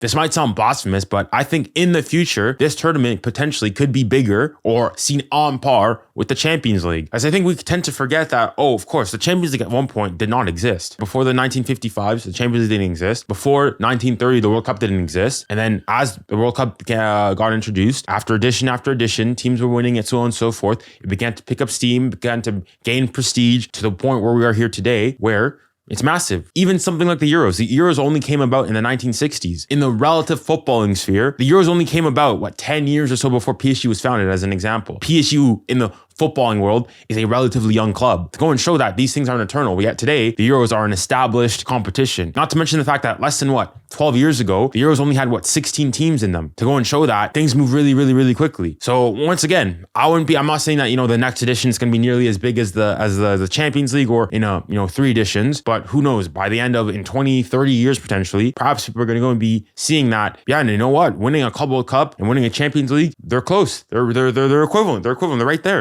This might sound blasphemous, but I think in the future, this tournament potentially could be bigger or seen on par with the Champions League. As I think we tend to forget that, of course, the Champions League at one point did not exist. Before the 1955s, the Champions League didn't exist. Before 1930, the World Cup didn't exist. And then as the World Cup got introduced, after edition, teams were winning and so on and so forth. It began to pick up steam, began to gain prestige to the point where we are here today, where it's massive. Even something like the Euros. The Euros only came about in the 1960s. In the relative footballing sphere, the Euros only came about, 10 years or so before PSG was founded, as an example. PSG in the footballing world is a relatively young club. To go and show that these things aren't eternal. Yet today, the Euros are an established competition. Not to mention the fact that less than 12 years ago, the Euros only had 16 teams in them. To go and show that things move really, really, really quickly. So once again, I'm not saying that, the next edition is going to be nearly as big as the Champions League or in 3 editions, but who knows, by the end of in 20, 30 years potentially, perhaps people are going to go and be seeing that, and you know what? Winning a Club World Cup and winning a Champions League, they're close. They're equivalent. They're right there.